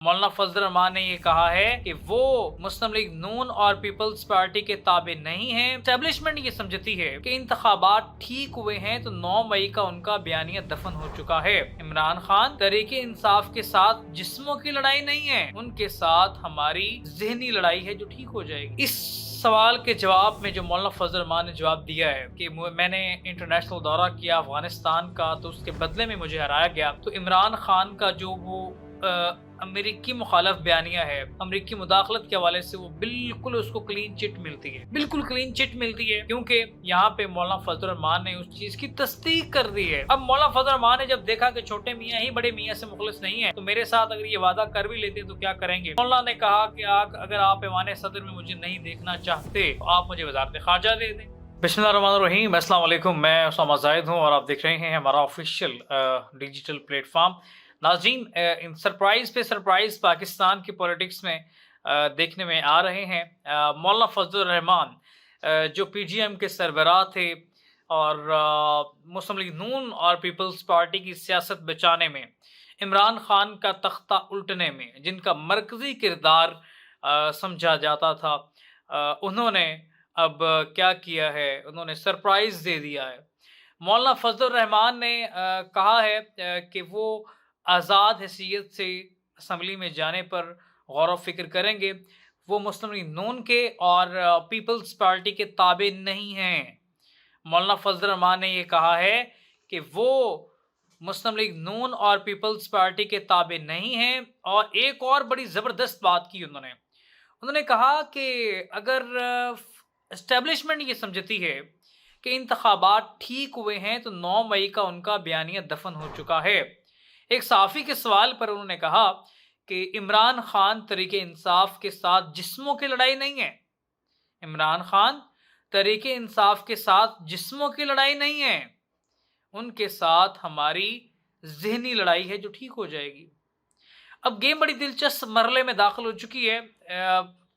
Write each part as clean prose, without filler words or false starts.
मौलाना फजल रहमान ने ये कहा है कि वो मुस्लिम लीग नून और पीपल्स पार्टी के ताबे नहीं है। एस्टेब्लिशमेंट ये समझती है कि इंतखाबात ठीक हुए हैं तो 9 मई का उनका बयानिया दफन हो चुका है। इमरान खान तरीके इंसाफ के साथ जिस्मों की लड़ाई नहीं है, उनके साथ हमारी जहनी लड़ाई है जो ठीक हो जाएगी। इस सवाल के जवाब में जो मौलाना फजल रहमान ने जवाब दिया है कि मैंने इंटरनेशनल दौरा किया अफगानिस्तान का तो उसके बदले में मुझे हराया गया, तो इमरान खान का जो वो अमेरिकी मुखालफ बयानिया है, अमेरिकी मुदाखलत के हवाले से, वो बिल्कुल उसको क्लीन चिट मिलती है, बिल्कुल क्लीन चिट मिलती है, क्योंकि यहाँ पे मौलाना फजल रहमान ने उस चीज की तस्दीक कर दी है। अब मौलाना फजल रहमान ने जब देखा कि छोटे मियाँ ही बड़े मियाँ से मुखलिस नहीं है, तो मेरे साथ अगर ये वादा कर भी लेते तो क्या करेंगे। मौलाना ने कहा कि अगर आप ऐवान सदर में मुझे नहीं देखना चाहते तो आप मुझे वज़ारत ख़ारजा दे दें। बिस्मिल्लाहिर्रहमानिर्रहीम, अस्सलाम वालेकुम। मैं उसामा जाहिद हूँ और आप देख रहे हैं हमारा ऑफिशियल डिजिटल प्लेटफॉर्म। नाज़रीन, सरप्राइज़ पे सरप्राइज़ पाकिस्तान की पॉलिटिक्स में देखने में आ रहे हैं। मौलाना फजल रहमान जो पीजीएम के सरबराह थे और मुस्लिम लीग नून और पीपल्स पार्टी की सियासत बचाने में, इमरान खान का तख्ता उल्टने में जिनका मरकज़ी किरदार समझा जाता था, उन्होंने अब क्या किया है, उन्होंने सरप्राइज़ दे दिया है। मौलाना फजल रहमान ने कहा है कि वो आज़ाद हैसियत से असम्बली में जाने पर गौर व फिक्र करेंगे। वो मुस्लिम लीग नून के और पीपल्स पार्टी के ताबे नहीं हैं। मौलाना फजल रहमान ने ये कहा है कि वो मुस्लिम लीग नून और पीपल्स पार्टी के ताबे नहीं हैं। और एक और बड़ी ज़बरदस्त बात की उन्होंने कहा कि अगर एस्टेब्लिशमेंट ये समझती है कि इंतखाबात ठीक हुए हैं तो 9 मई का उनका बयानिया दफन हो चुका है। एक सहाफ़ी के सवाल पर उन्होंने कहा कि इमरान खान तरीके इंसाफ के साथ जिस्मों की लड़ाई नहीं है। इमरान खान तरीके इंसाफ के साथ जिस्मों की लड़ाई नहीं है, उनके साथ हमारी जहनी लड़ाई है जो ठीक हो जाएगी। अब गेम बड़ी दिलचस्प मरहले में दाखिल हो चुकी है।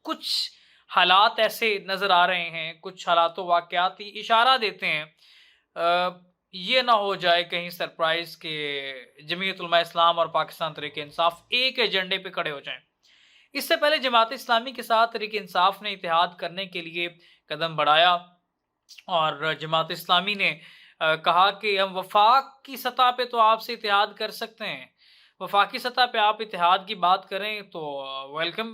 कुछ हालात ऐसे नज़र आ रहे हैं, कुछ हालात वाक़यात इशारा देते हैं ये ना हो जाए कहीं सरप्राइज़ के जमीयत उलमा इस्लाम और पाकिस्तान तहरीक इंसाफ एक एजेंडे पे खड़े हो जाएं। इससे पहले जमात इस्लामी के साथ तहरीक इंसाफ ने इत्तेहाद करने के लिए कदम बढ़ाया और जमात इस्लामी ने कहा कि हम वफाक की सतह पे तो आपसे इत्तेहाद कर सकते हैं, वफाकी सतह पे आप इत्तेहाद की बात करें तो वेलकम।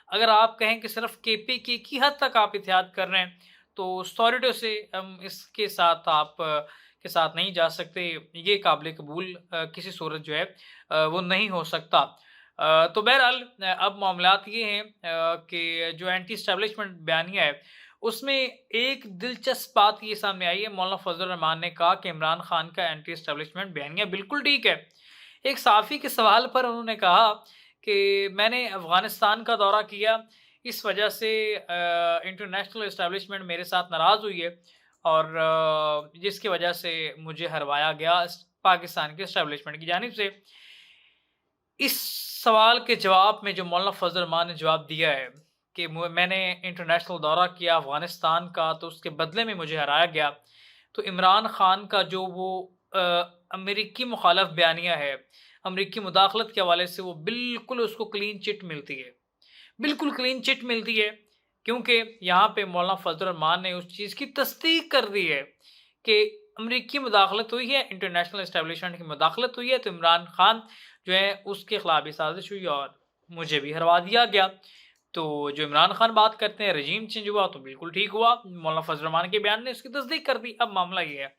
अगर आप कहें कि सिर्फ KPK की हद तक आप इत्तेहाद कर रहे हैं तो सॉलिडो से हम इसके साथ आप के साथ नहीं जा सकते, ये काबिल कबूल किसी सूरत जो है वो नहीं हो सकता। तो बहरहाल अब मामलात ये हैं कि जो एंटी एस्टेब्लिशमेंट बयानिया है उसमें एक दिलचस्प बात ये सामने आई है। मौलाना फजल रहमान ने कहा कि इमरान खान का एंटी एस्टेब्लिशमेंट बयानिया बिल्कुल ठीक है। एक सहाफ़ी के सवाल पर उन्होंने कहा कि मैंने अफ़गानिस्तान का दौरा किया, इस वजह से इंटरनेशनल एस्टेब्लिशमेंट मेरे साथ नाराज़ हुई है और जिसकी वजह से मुझे हरवाया गया पाकिस्तान के एस्टेब्लिशमेंट की जानिब से। इस सवाल के जवाब में जो मौलाना फजल रहमान ने जवाब दिया है कि मैंने इंटरनेशनल दौरा किया अफ़गानिस्तान का तो उसके बदले में मुझे हराया गया, तो इमरान खान का जो वो अमेरिकी मुखालफ बयानिया है, अमेरिकी मुदाखलत के हवाले से, वो बिल्कुल उसको क्लीन चिट मिलती है, बिल्कुल क्लीन चिट मिलती है, क्योंकि यहाँ पे मौलाना फजल रहमान ने उस चीज़ की तस्दीक कर दी है कि अमेरिकी मुदाखलत हुई है, इंटरनेशनल एस्टेब्लिशमेंट की मुदाखलत हुई है, तो इमरान खान जो है उसके खिलाफ साजिश हुई और मुझे भी हरवा दिया गया। तो जो इमरान खान बात करते हैं रजीम चेंज हुआ तो बिल्कुल ठीक हुआ। मौलाना फजल रहमान के बयान ने उसकी तस्दीक कर दी। अब मामला ये है,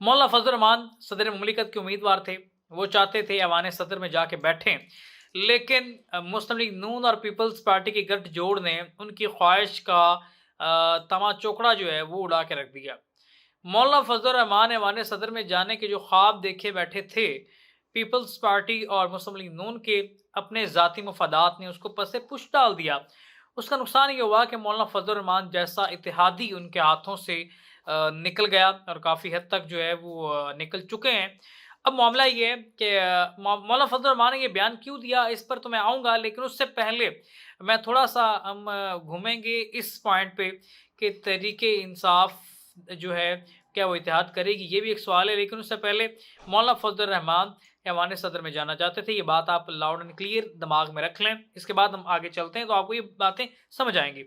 मौलाना फजल रहमान सदर मुमलिकत के उम्मीदवार थे, वो चाहते थे ऐवान सदर में जाके बैठें, लेकिन मुस्लिम लीग नून और पीपल्स पार्टी के गठजोड़ ने उनकी ख्वाहिश का तमा चोकड़ा जो है वो उड़ा के रख दिया। मौलाना फजल रहमान ऐवान सदर में जाने के जो ख्वाब देखे बैठे थे, पीपल्स पार्टी और मुस्लिम लीग नून के अपने ज़ाती मफादात ने उसको पसे पुश डाल दिया। उसका नुकसान ये हुआ कि मौलाना फजल रहमान जैसा इत्तेहादी उनके हाथों से निकल गया और काफ़ी हद तक जो है वो निकल चुके हैं। अब मामला ये है कि मौलाना फजल रहमान ने ये बयान क्यों दिया, इस पर तो मैं आऊँगा, लेकिन उससे पहले मैं थोड़ा सा हम घूमेंगे इस पॉइंट पे कि तहरीके इंसाफ जो है क्या वो इत्तेहाद करेगी, ये भी एक सवाल है। लेकिन उससे पहले मौलाना फजल रहमान ऐवान सदर में जाना चाहते थे। ये बात आप लाउड एंड क्लियर दिमाग में रख लें। इसके बाद हम आगे चलते हैं तो आपको ये बातें समझ आएंगी।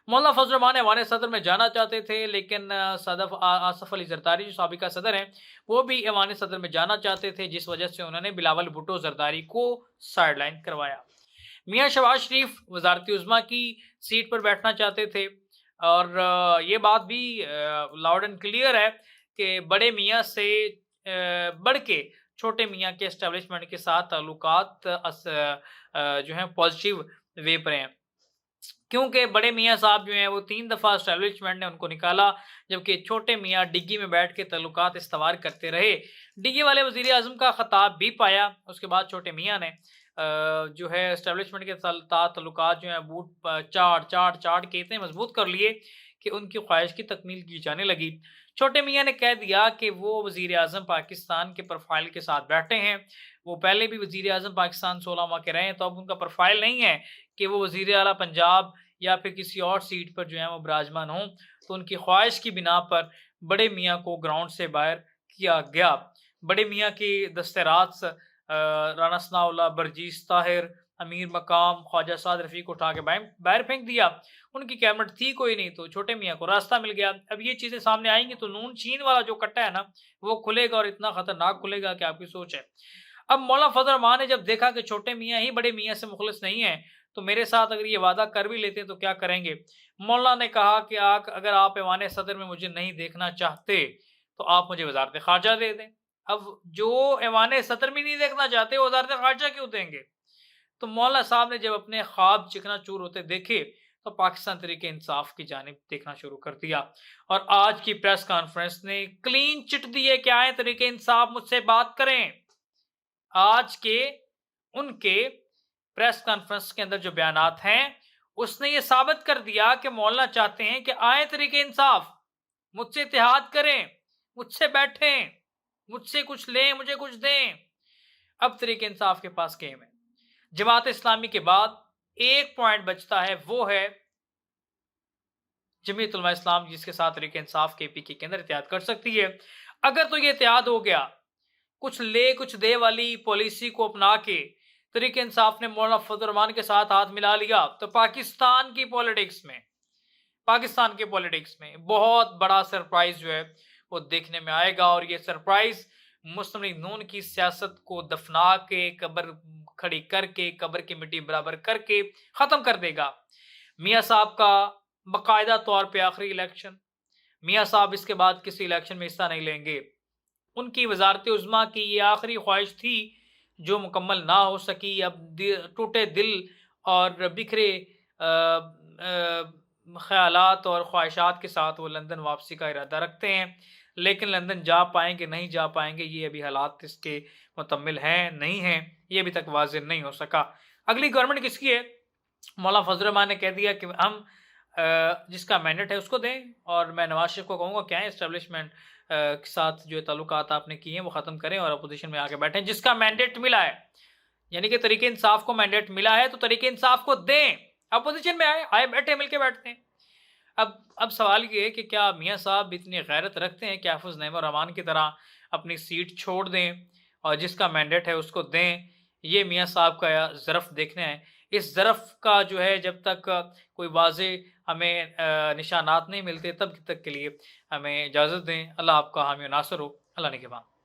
मौलाना फजल रहमान ऐवान सदर में जाना चाहते थे, लेकिन आसफ अली जरदारी जो साबिका सदर हैं वो भी ऐवान सदर में जाना चाहते थे, जिस वजह से उन्होंने बिलावल भुट्टो जरदारी को साइडलाइन करवाया। मियाँ शहबाज शरीफ वजारत उज़्मा की सीट पर बैठना चाहते थे, और ये बात भी लाउड एंड क्लियर है कि बड़े मियाँ से बढ़ के छोटे मियाँ के एस्टेब्लिशमेंट के साथ ताल्लुकात जो हैं पॉजिटिव वे पर हैं, क्योंकि बड़े मियाँ साहब जो हैं वो 3 दफ़ा एस्टेब्लिशमेंट ने उनको निकाला, जबकि छोटे मियाँ डिग्गी में बैठ के ताल्लुकात इस्तवार करते रहे। डिग्गी वाले वज़ीर आज़म का ख़िताब भी पाया, उसके बाद छोटे मियाँ ने जो है एस्टेब्लिशमेंट के ताल्लुकात जो हैं बूट चाट के इतने मजबूत कर लिए कि उनकी ख्वाहिश की तकमील की जाने लगी। छोटे मियाँ ने कह दिया कि वो वज़ीर आज़म पाकिस्तान के प्रोफाइल के साथ बैठे हैं। वो पहले भी वज़ीर आज़म पाकिस्तान 16 माह के रहे हैं, तो अब उनका प्रोफाइल नहीं है कि वो वज़ीर आला पंजाब या फिर किसी और सीट पर जो है वो विराजमान हों। तो उनकी ख्वाहिश की बिना पर बड़े मियाँ को ग्राउंड से बाहर किया गया। बड़े मियाँ की दस्तरात राना सनाउल्लाह, बरजीस ताहिर, अमीर मकाम, ख्वाजा साद रफ़ी को उठा के बाहर फेंक दिया। उनकी कैबिनेट थी कोई नहीं, तो छोटे मियाँ को रास्ता मिल गया। अब ये चीज़ें सामने आएंगी तो नून चीन वाला जो कट्टा है ना वो खुलेगा, और इतना खतरनाक खुलेगा कि आपकी सोच है। अब मौलाना फजल रहमान ने जब देखा कि छोटे मियाँ ही बड़े मियाँ से मुखलिस नहीं है, तो मेरे साथ अगर ये वादा कर भी लेते तो क्या करेंगे। मौलाना ने कहा कि अगर आप ऐवान सदर में मुझे नहीं देखना चाहते तो आप मुझे वजारत खारजा दे दें। अब जो ऐवान सदर में नहीं देखना चाहते वो वजारत खारजा क्यों देंगे। तो मौलाना साहब ने जब अपने ख्वाब चिकनाचूर होते देखे तो पाकिस्तान तरीके इंसाफ की जानिब देखना शुरू कर दिया, और आज की प्रेस कॉन्फ्रेंस ने क्लीन चिट दी है कि आए तरीके इंसाफ मुझसे बात करें। आज के उनके प्रेस कॉन्फ्रेंस के अंदर जो बयानात हैं उसने ये साबित कर दिया कि मौलाना चाहते हैं कि आए तरीके इंसाफ, मुझसे इत्तेहाद करें, मुझसे बैठें, मुझसे कुछ लें, मुझे कुछ दें। अब तरीके इंसाफ के पास गेम है। जमात इस्लामी के बाद एक पॉइंट बचता है, वो है जमीयत उलमा इस्लाम, जिसके साथ तरीके इंसाफ के पीके के अंदर इत्तेहाद कर सकती है। अगर तो ये इत्तेहाद हो गया, कुछ ले कुछ दे वाली पॉलिसी को अपना के तरीके इंसाफ ने मौलाना फजल रहमान के साथ हाथ मिला लिया, तो पाकिस्तान की पॉलिटिक्स में बहुत बड़ा सरप्राइज जो है वो देखने में आएगा। और ये सरप्राइज मुस्लिम लीग नून की सियासत को दफना के, कब्र खड़ी करके, कब्र की मिट्टी बराबर करके खत्म कर देगा। मियाँ साहब का बाकायदा तौर पे आखिरी इलेक्शन, मियाँ साहब इसके बाद किसी इलेक्शन में हिस्सा नहीं लेंगे। उनकी वजारत उज़्मा की ये आखिरी ख्वाहिश थी जो मुकम्मल ना हो सकी। अब टूटे दिल और बिखरे ख्यालात और ख्वाहिशात के साथ वो लंदन वापसी का इरादा रखते हैं, लेकिन लंदन जा पाएंगे नहीं जा पाएंगे ये अभी हालात इसके मुकम्मल हैं नहीं हैं, ये अभी तक वाज़ेह नहीं हो सका। अगली गवर्नमेंट किसकी है? मौलाना फजल रहमान ने कह दिया कि हम जिसका मैंडेट है उसको दें, और मैं नवाज शरीफ को कहूँगा क्या है एस्टेब्लिशमेंट के साथ जो ताल्लुकात आपने किए हैं वो ख़त्म करें और अपोजिशन में आके बैठें। जिसका मैंडेट मिला है, यानी कि तरीके इंसाफ को मैंडेट मिला है, तो तरीके इंसाफ को दें, अपोजिशन में आए बैठे मिलके बैठते हैं। अब सवाल ये है कि क्या मियाँ साहब इतनी गैरत रखते हैं कि हाफिज़ नईमुर रहमान की तरह अपनी सीट छोड़ दें और जिसका मैंडेट है उसको दें? ये मियाँ साहब का ज़रफ़ देखना है। इस ज़रफ़ का जो है जब तक कोई वाज़ेह हमें निशानात नहीं मिलते तब तक के लिए हमें इजाज़त दें। अल्लाह आपका हामी और नासिर हो। अल्लाह निगहबान।